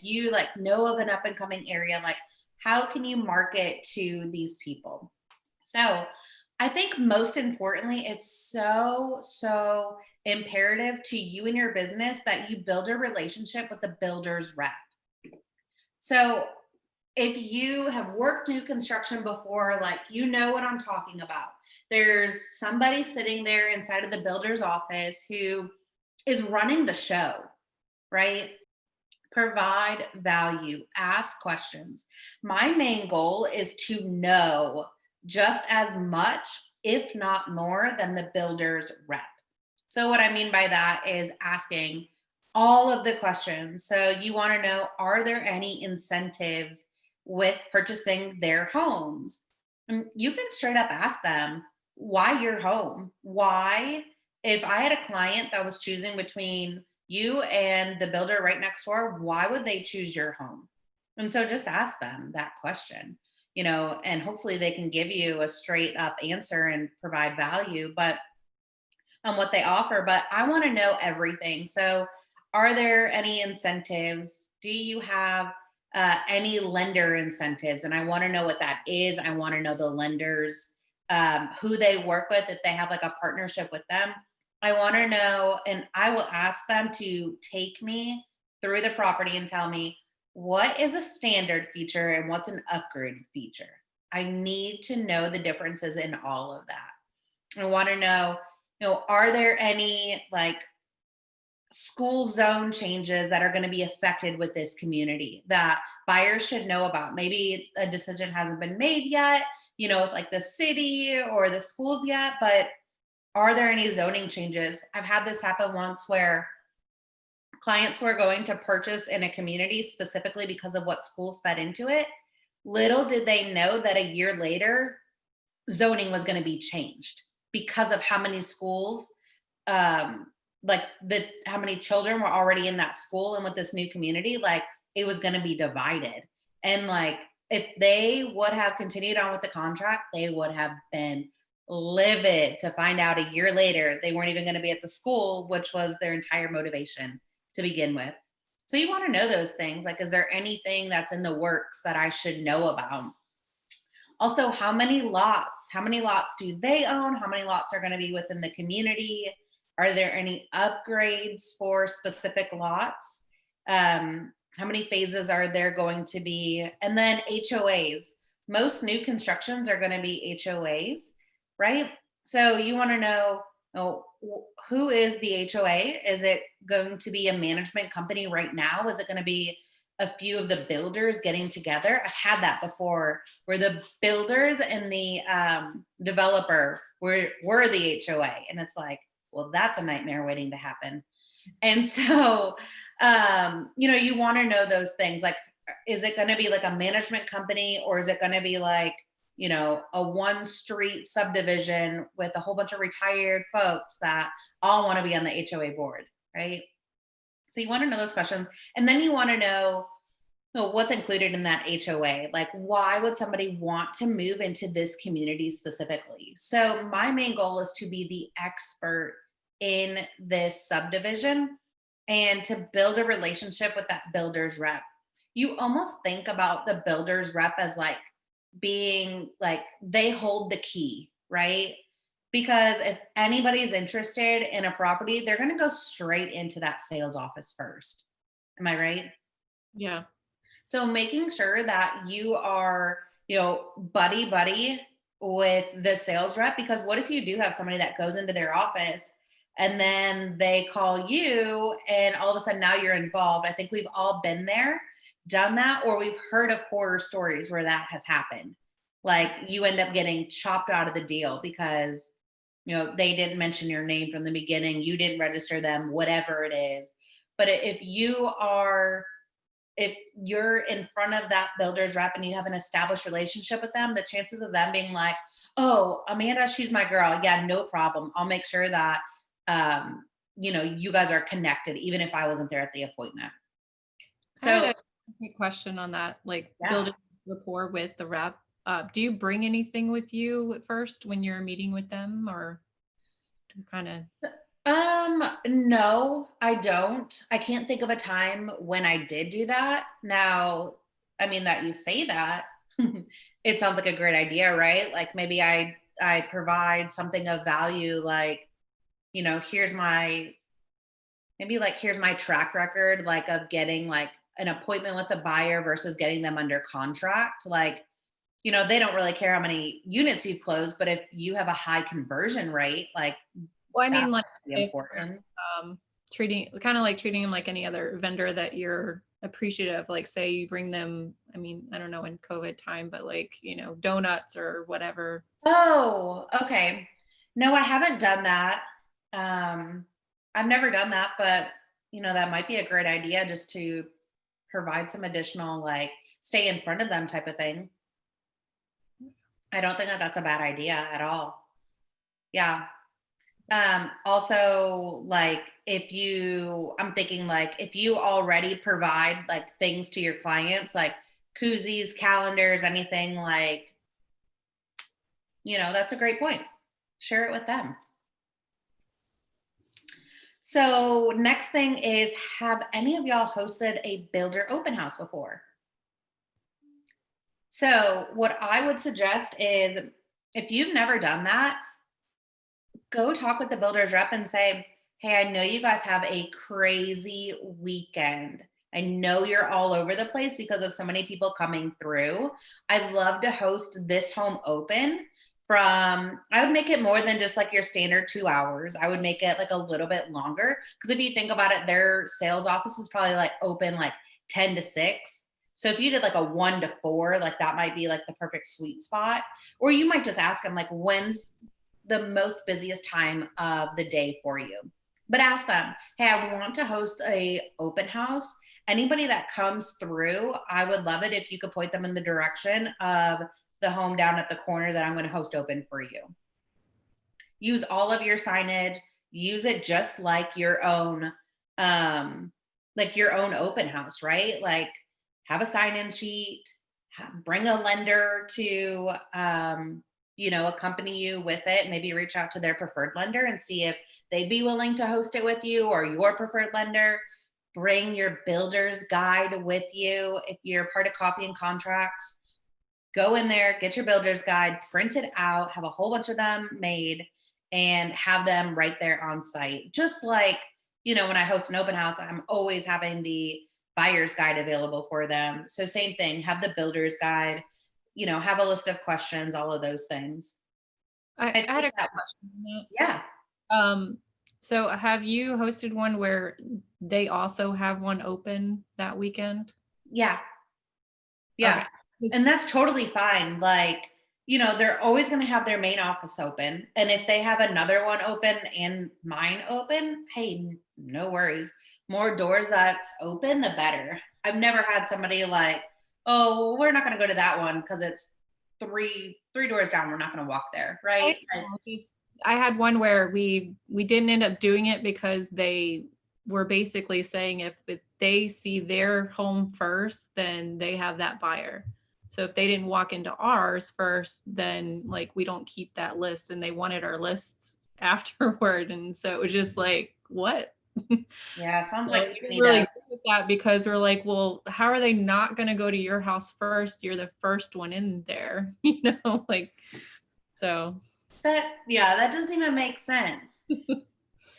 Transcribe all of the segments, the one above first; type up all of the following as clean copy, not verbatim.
you like know of an up and coming area, like how can you market to these people? So I think most importantly, it's so imperative to you and your business that you build a relationship with the builder's rep. So if you have worked new construction before, like you know what I'm talking about. There's somebody sitting there inside of the builder's office who is running the show, right? Provide value, ask questions. My main goal is to know just as much, if not more, than the builder's rep. So, what I mean by that is asking all of the questions. So, you want to know, are there any incentives with purchasing their homes? And you can straight up ask them, why your home? Why? If I had a client that was choosing between you and the builder right next door, why would they choose your home? And so just ask them that question, and hopefully they can give you a straight up answer and provide value, but on what they offer. But I want to know everything. So, are there any incentives? Do you have any lender incentives? And I want to know what that is. I want to know the lenders, who they work with, if they have like a partnership with them. I want to know, and I will ask them to take me through the property and tell me what is a standard feature and what's an upgrade feature. I need to know the differences in all of that. I want to know, are there any like school zone changes that are going to be affected with this community that buyers should know about? Maybe a decision hasn't been made yet, with like the city or the schools yet, but are there any zoning changes? I've had this happen once where clients were going to purchase in a community specifically because of what schools fed into it. Little did they know that a year later, zoning was going to be changed because of how many schools, how many children were already in that school. And with this new community, like it was going to be divided. And like if they would have continued on with the contract, they would have been livid to find out a year later they weren't even going to be at the school, which was their entire motivation to begin with. So you want to know those things. Like, is there anything that's in the works that I should know about? Also, how many lots? How many lots do they own? How many lots are going to be within the community? Are there any upgrades for specific lots? How many phases are there going to be? And then HOAs. Most new constructions are going to be HOAs, right? So you want to know, who is the HOA? Is it going to be a management company right now? Is it going to be a few of the builders getting together? I've had that before where the builders and the developer were the HOA. And it's like, well, that's a nightmare waiting to happen. And so, you want to know those things. Like, is it going to be like a management company, or is it going to be like, a one street subdivision with a whole bunch of retired folks that all want to be on the HOA board, right? So you want to know those questions. And then you want to know, what's included in that HOA. Like, why would somebody want to move into this community specifically? So my main goal is to be the expert in this subdivision and to build a relationship with that builder's rep. You almost think about the builder's rep as like being like they hold the key, right? Because if anybody's interested in a property, they're going to go straight into that sales office first. Am I right? Yeah. So making sure that you are, buddy with the sales rep, because what if you do have somebody that goes into their office and then they call you and all of a sudden now you're involved? I think we've all been there, done that, or we've heard of horror stories where that has happened. Like you end up getting chopped out of the deal because, they didn't mention your name from the beginning, you didn't register them, whatever it is. But if you're in front of that builder's rep and you have an established relationship with them, the chances of them being like, oh, Amanda, she's my girl. Yeah, no problem. I'll make sure that, you guys are connected, even if I wasn't there at the appointment. I had So, a quick question on that, like yeah. building rapport with the rep. Do you bring anything with you at first when you're meeting with them, or do you kind of? No, I don't. I can't think of a time when I did do that. Now, I mean that you say that, it sounds like a great idea, right? Like maybe I provide something of value, like, here's my maybe like here's my track record, like of getting like an appointment with a buyer versus getting them under contract. Like, they don't really care how many units you've closed, but if you have a high conversion rate, like Well, I that mean, like might be if important. treating kind of like treating them like any other vendor that you're appreciative, like say you bring them, I mean, I don't know in COVID time, but like, donuts or whatever. Oh, okay. No, I haven't done that. Um, I've never done that, but that might be a great idea just to provide some additional, like, stay in front of them type of thing. I don't think that that's a bad idea at all. Yeah. Also, like, I'm thinking like if you already provide like things to your clients, like koozies, calendars, anything like, that's a great point. Share it with them. So next thing is, have any of y'all hosted a builder open house before? So what I would suggest is, if you've never done that, go talk with the builder's rep and say, hey, I know you guys have a crazy weekend. I know you're all over the place because of so many people coming through. I'd love to host this home open I would make it more than just like your standard 2 hours. I would make it like a little bit longer. Because if you think about it, their sales office is probably like open like 10 to 6. So if you did like a 1 to 4, like that might be like the perfect sweet spot. Or you might just ask them like, when's the most busiest time of the day for you? But ask them, hey, I want to host a open house. Anybody that comes through, I would love it if you could point them in the direction of the home down at the corner that I'm going to host open for you. Use all of your signage, use it just like your own open house, right? Like, have a sign-in sheet, bring a lender to accompany you with it. Maybe reach out to their preferred lender and see if they'd be willing to host it with you, or your preferred lender. Bring your builder's guide with you. If you're part of copy and contracts, go in there, get your builder's guide, print it out, have a whole bunch of them made, and have them right there on site. Just like, when I host an open house, I'm always having the buyer's guide available for them. So same thing, have the builder's guide, have a list of questions, all of those things. I had a question on Yeah. that. So have you hosted one where they also have one open that weekend? Yeah. Yeah. Okay. And that's totally fine. Like, they're always going to have their main office open. And if they have another one open and mine open, hey, no worries. More doors that's open, the better. I've never had somebody like, oh, well, we're not going to go to that one because it's three doors down. We're not going to walk there. Right. I had one where we didn't end up doing it because they were basically saying if they see their home first, then they have that buyer. So if they didn't walk into ours first, then like we don't keep that list, and they wanted our lists afterward. And so it was just like, what? Yeah, sounds like you need really good with that, because we're like, well, how are they not going to go to your house first? You're the first one in there, like, so. That doesn't even make sense.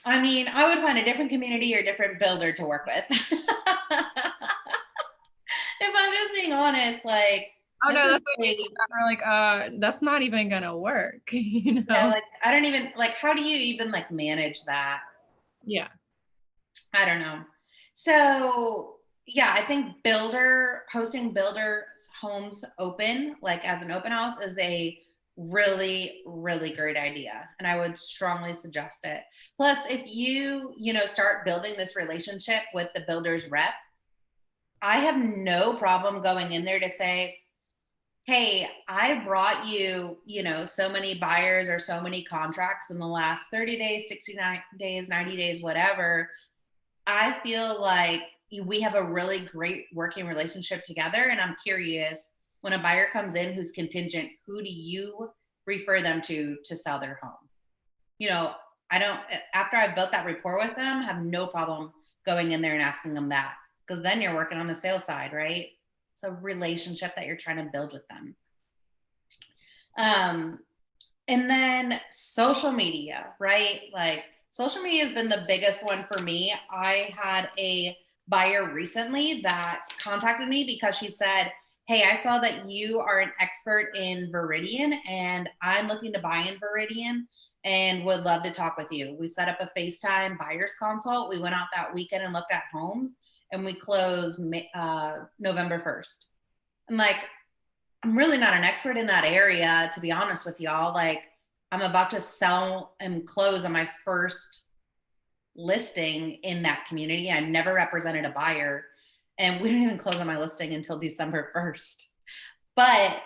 I mean, I would find a different community or different builder to work with. If I'm just being honest, like, oh no, that's what we're like, that's not even gonna work, Yeah, like, I don't even, like, how do you even like manage that? Yeah. I don't know. So yeah, I think hosting builder homes open, like as an open house, is a really, really great idea. And I would strongly suggest it. Plus, if you, start building this relationship with the builder's rep, I have no problem going in there to say, hey, I brought you, so many buyers or so many contracts in the last 30 days, 69 days, 90 days, whatever. I feel like we have a really great working relationship together. And I'm curious, when a buyer comes in who's contingent, who do you refer them to sell their home? I don't, after I've built that rapport with them, have no problem going in there and asking them that, because then you're working on the sales side, right? It's a relationship that you're trying to build with them. Um, and then social media, right? Like social media has been the biggest one for me. I had a buyer recently that contacted me because she said, hey, I saw that you are an expert in Viridian and I'm looking to buy in Viridian and would love to talk with you. We set up a FaceTime buyer's consult. We went out that weekend and looked at homes and we closed November 1st. I'm like, I'm really not an expert in that area, to be honest with y'all. Like, I'm about to sell and close on my first listing in that community. I've never represented a buyer, and we didn't even close on my listing until December 1st. But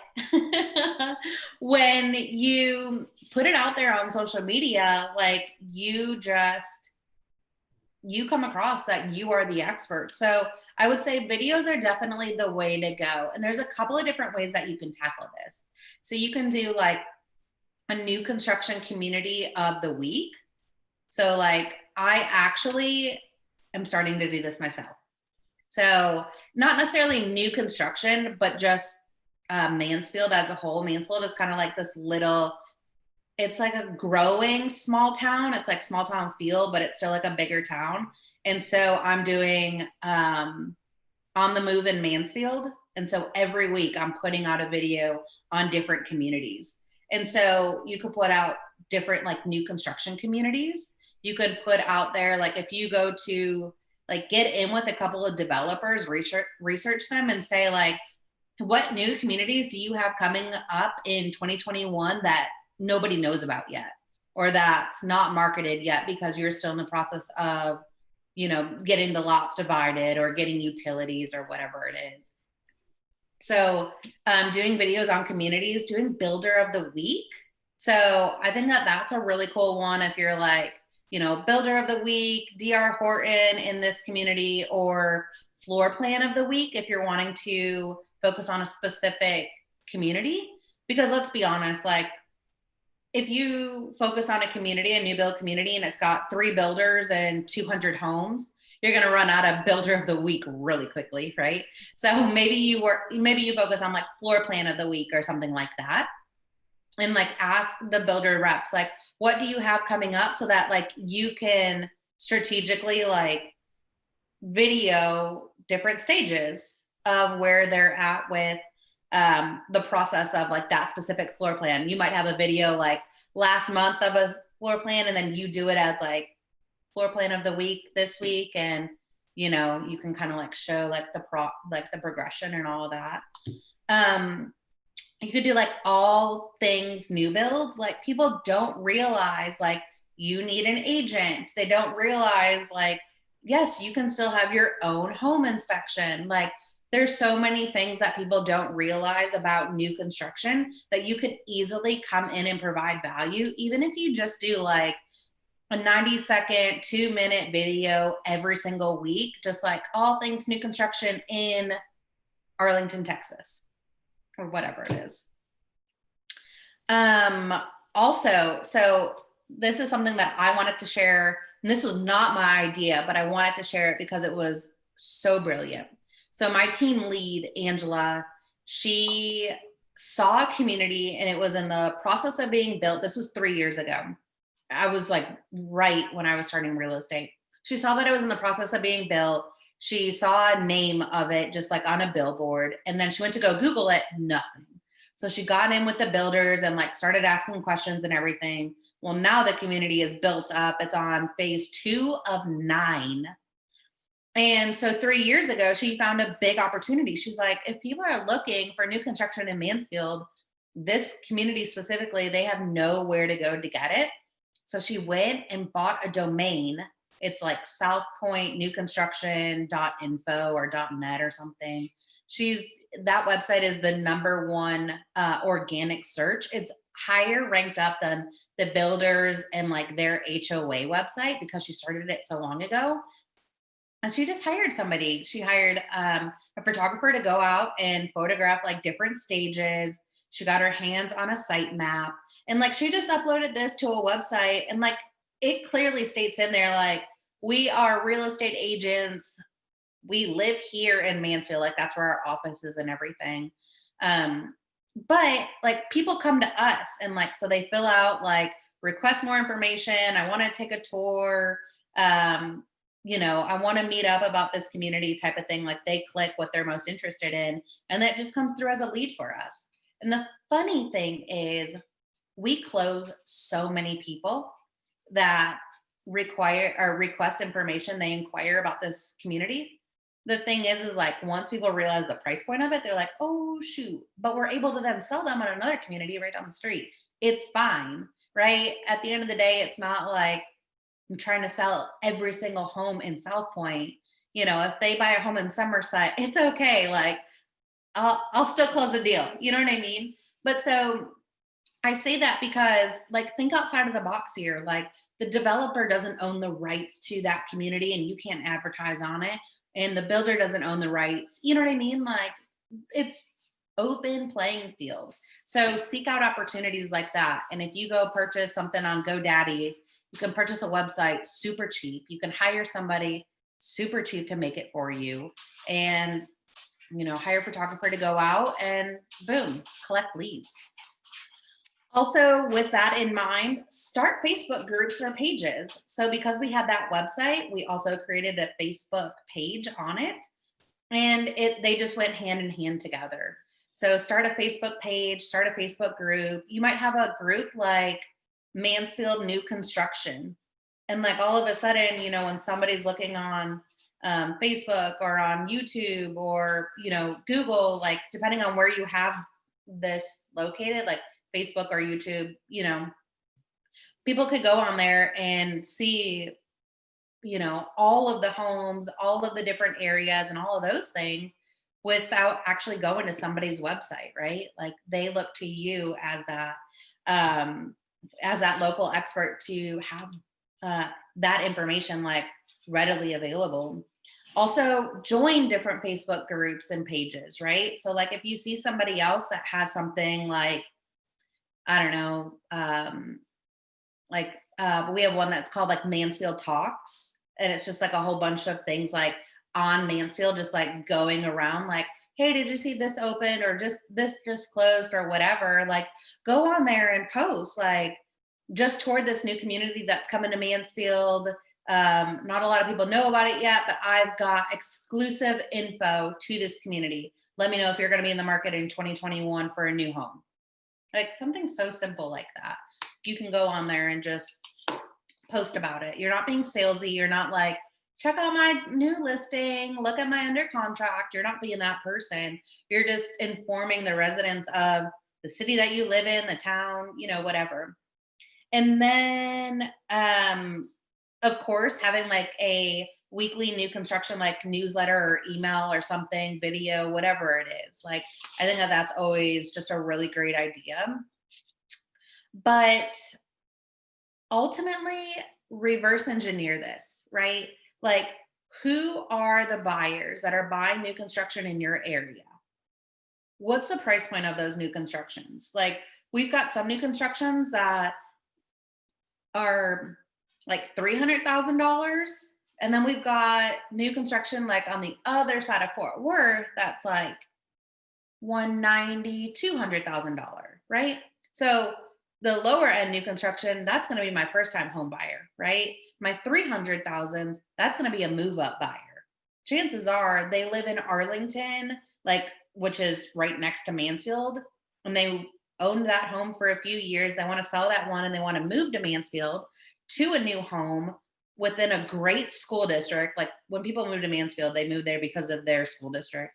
when you put it out there on social media, like you come across that you are the expert. So I would say videos are definitely the way to go. And there's a couple of different ways that you can tackle this. So you can do like a new construction community of the week. So like I actually am starting to do this myself. So not necessarily new construction, but just Mansfield as a whole. Mansfield is kind of like this little, it's like a growing small town. It's like small town feel, but it's still like a bigger town. And so I'm doing On the Move in Mansfield. And so every week I'm putting out a video on different communities. And so you could put out different like new construction communities. You could put out there, like if you go to like get in with a couple of developers, research them and say like, what new communities do you have coming up in 2021 that nobody knows about yet, or that's not marketed yet because you're still in the process of, you know, getting the lots divided or getting utilities or whatever it is. So doing videos on communities, doing builder of the week. So I think that that's a really cool one if you're like, you know, builder of the week, DR Horton in this community, or floor plan of the week if you're wanting to focus on a specific community. Because let's be honest, like if you focus on a community, a new build community, and it's got 3 builders and 200 homes, you're going to run out of builder of the week really quickly, right? So maybe you focus on like floor plan of the week or something like that. And like ask the builder reps, like, what do you have coming up so that like you can strategically like video different stages of where they're at with the process of like that specific floor plan. You might have a video like last month of a floor plan, and then you do it as like floor plan of the week this week, and you know you can kind of like show like the progression and all of that. You could do like all things new builds. Like people don't realize like you need an agent. They don't realize like, yes, you can still have your own home inspection. Like there's so many things that people don't realize about new construction that you could easily come in and provide value, even if you just do like a 90-second, 2-minute video every single week, just like all things new construction in Arlington, Texas, or whatever it is. Also, so this is something that I wanted to share, and this was not my idea, but I wanted to share it because it was so brilliant. So my team lead, Angela, she saw a community and it was in the process of being built. This was 3 years ago. I was like right when I was starting real estate. She saw that it was in the process of being built. She saw a name of it just like on a billboard, and then she went to go Google it, nothing. So she got in with the builders and like started asking questions and everything. Well, now the community is built up. It's on phase 2 of 9. And so 3 years ago, she found a big opportunity. She's like, if people are looking for new construction in Mansfield, this community specifically, they have nowhere to go to get it. So she went and bought a domain. It's like southpointnewconstruction.info or .net or something. That website is the #1 organic search. It's higher ranked up than the builders and like their HOA website because she started it so long ago. And she just hired somebody. She hired a photographer to go out and photograph like different stages. She got her hands on a site map, and like she just uploaded this to a website, and like it clearly states in there, like, we are real estate agents. We live here in Mansfield. Like, that's where our office is and everything. Um, but like, people come to us and like, so they fill out like, request more information. I want to take a tour. Um, I want to meet up about this community type of thing. Like, they click what they're most interested in, and that just comes through as a lead for us. And the funny thing is, we close so many people that require or request information. They inquire about this community. The thing is like, once people realize the price point of it, they're like, oh shoot, but we're able to then sell them on another community right down the street. It's fine, right? At the end of the day, it's not like I'm trying to sell every single home in South Point. If they buy a home in Somerset, it's okay. Like, I'll still close the deal. You know what I mean? But so I say that because, like, think outside of the box here. Like, the developer doesn't own the rights to that community and you can't advertise on it. And the builder doesn't own the rights. You know what I mean? Like, it's open playing field. So seek out opportunities like that. And if you go purchase something on GoDaddy, you can purchase a website super cheap. You can hire somebody super cheap to make it for you. And hire a photographer to go out and boom, collect leads. Also, with that in mind, start Facebook groups or pages. So because we had that website, we also created a Facebook page on it, and they just went hand in hand together. So start a Facebook page, start a Facebook group. You might have a group like Mansfield New Construction. And like, all of a sudden, when somebody's looking on Facebook or on YouTube or, Google, like, depending on where you have this located, like Facebook or YouTube, people could go on there and see, all of the homes, all of the different areas and all of those things without actually going to somebody's website, right? Like, they look to you as that local expert to have that information like readily available. Also, join different Facebook groups and pages, right? So like, if you see somebody else that has something like, I don't know, but we have one that's called like Mansfield Talks, and it's just like a whole bunch of things like on Mansfield, just like going around, like, hey, did you see this open, or just this just closed, or whatever. Like, go on there and post like, just toward this new community that's coming to Mansfield. Not a lot of people know about it yet, but I've got exclusive info to this community. Let me know if you're going to be in the market in 2021 for a new home. Like, something so simple like that. You can go on there and just post about it. You're not being salesy. You're not like, check out my new listing, look at my under contract. You're not being that person. You're just informing the residents of the city that you live in, the town, whatever. And then, of course, having like a weekly new construction like newsletter or email or something, video, whatever it is. Like, I think that that's always just a really great idea. But ultimately, reverse engineer this, right? Like, who are the buyers that are buying new construction in your area? What's the price point of those new constructions? Like, we've got some new constructions that are like $300,000. And then we've got new construction like on the other side of Fort Worth that's like $190,000, $200,000, right? So the lower end new construction, that's going to be my first time home buyer, right? My 300,000s, that's going to be a move up buyer. Chances are they live in Arlington, like, which is right next to Mansfield, and they owned that home for a few years. They want to sell that one and they want to move to Mansfield to a new home within a great school district. Like, when people move to Mansfield, they move there because of their school district.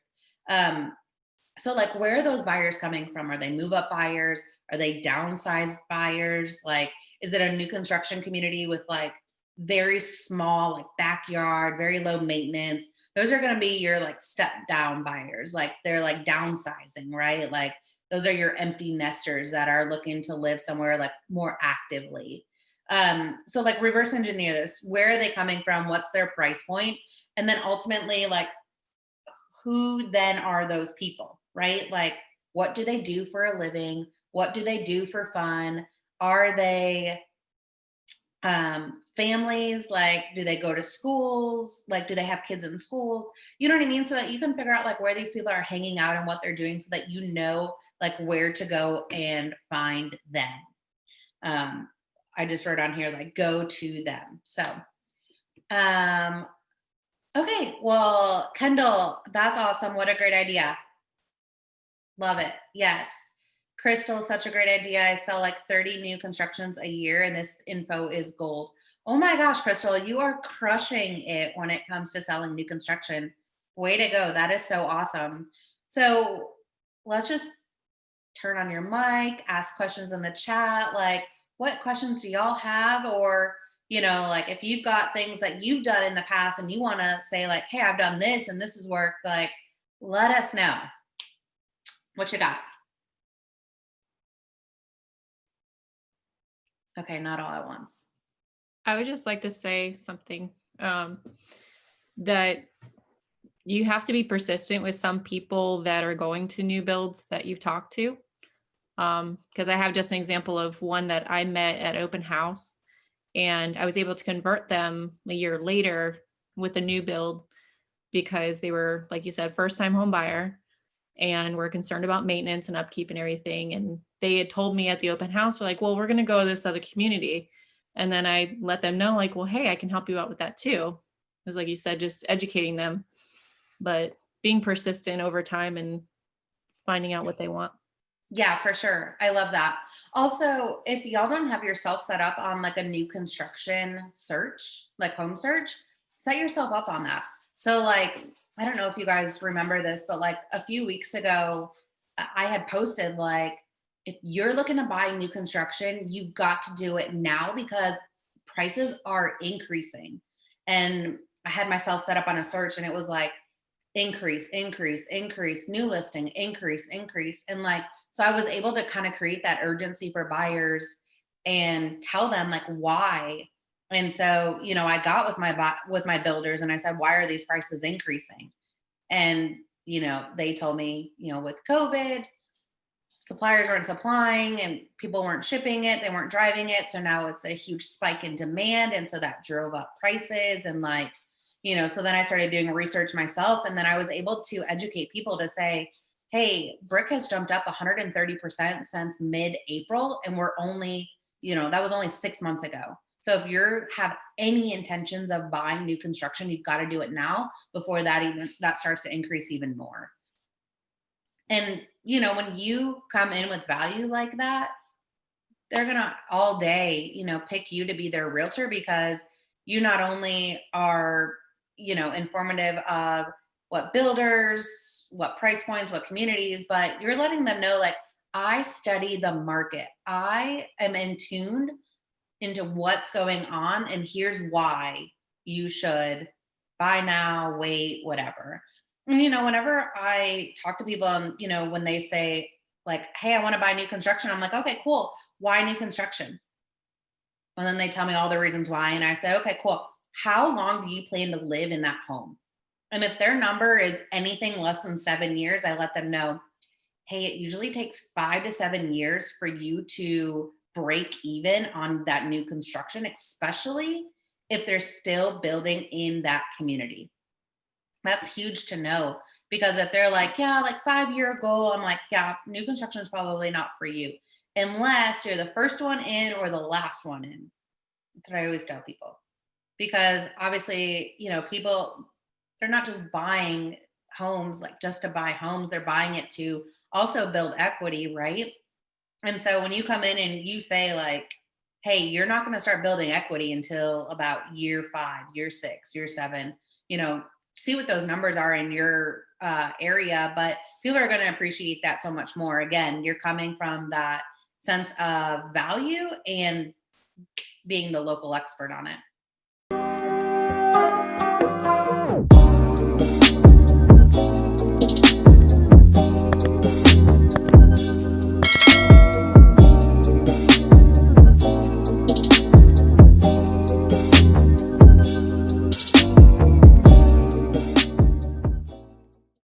So like, where are those buyers coming from? Are they move up buyers? Are they downsized buyers? Like, is it a new construction community with like very small, like backyard, very low maintenance? Those are going to be your like step down buyers. Like, they're like downsizing, right? Like, those are your empty nesters that are looking to live somewhere like more actively. So like, reverse engineer this. Where are they coming from? What's their price point? And then ultimately, like, who then are those people, right? Like, what do they do for a living? What do they do for fun? Are they Families, like, do they go to schools? Like, do they have kids in schools? You know what I mean? So that you can figure out like where these people are hanging out and what they're doing so that you know like where to go and find them. Um, I just wrote on here like go to them. So um okay, well, Kendall, that's awesome. What a great idea. Love it. Yes. Crystal, such a great idea. I sell like 30 new constructions a year, and this info is gold. Oh my gosh, Crystal, you are crushing it when it comes to selling new construction. Way to go. That is so awesome. So let's just turn on your mic, ask questions in the chat. Like, what questions do y'all have? Or, like if you've got things that you've done in the past and you want to say, like, hey, I've done this and this has worked, like, let us know. What you got? Okay, not all at once. I would just like to say something, that you have to be persistent with some people that are going to new builds that you've talked to. Because I have just an example of one that I met at open house, and I was able to convert them a year later with a new build because they were, like you said, first time home buyer and were concerned about maintenance and upkeep and everything. And they had told me at the open house, they're like, well, we're going to go to this other community. And then I let them know, like, well, hey, I can help you out with that too. Because, like you said, just educating them, but being persistent over time and finding out what they want. Yeah, for sure. I love that. Also, if y'all don't have yourself set up on like a new construction search, like home search, set yourself up on that. So, like, I don't know if you guys remember this, but like a few weeks ago, I had posted like, if you're looking to buy new construction, you've got to do it now because prices are increasing. And I had myself set up on a search and it was like, increase, increase, increase, new listing, increase, increase. And like, so I was able to kind of create that urgency for buyers and tell them like why. And so, I got with my builders and I said, why are these prices increasing? And, they told me, with COVID, suppliers weren't supplying and people weren't shipping it, they weren't driving it. So now it's a huge spike in demand. And so that drove up prices and like, so then I started doing research myself. And then I was able to educate people to say, hey, brick has jumped up 130% since mid-April. And we're only, that was only 6 months ago. So if you have any intentions of buying new construction, you've got to do it now before that starts to increase even more. And, when you come in with value like that, they're going to all day, pick you to be their realtor because you not only are, informative of what builders, what price points, what communities, but you're letting them know like, I study the market. I am in tuned into what's going on. And here's why you should buy now, wait, whatever. And, whenever I talk to people, when they say, like, hey, I want to buy new construction, I'm like, okay, cool. Why new construction? And then they tell me all the reasons why. And I say, okay, cool. How long do you plan to live in that home? And if their number is anything less than 7 years, I let them know, hey, it usually takes 5 to 7 years for you to break even on that new construction, especially if they're still building in that community. That's huge to know because if they're like, yeah, like 5-year goal, I'm like, yeah, new construction is probably not for you unless you're the first one in or the last one in. That's what I always tell people. Because obviously, people, they're not just buying homes like just to buy homes, they're buying it to also build equity, right? And so when you come in and you say like, hey, you're not going to start building equity until about year 5, year 6, year 7, see what those numbers are in your area. But people are going to appreciate that so much more. Again, you're coming from that sense of value and being the local expert on it.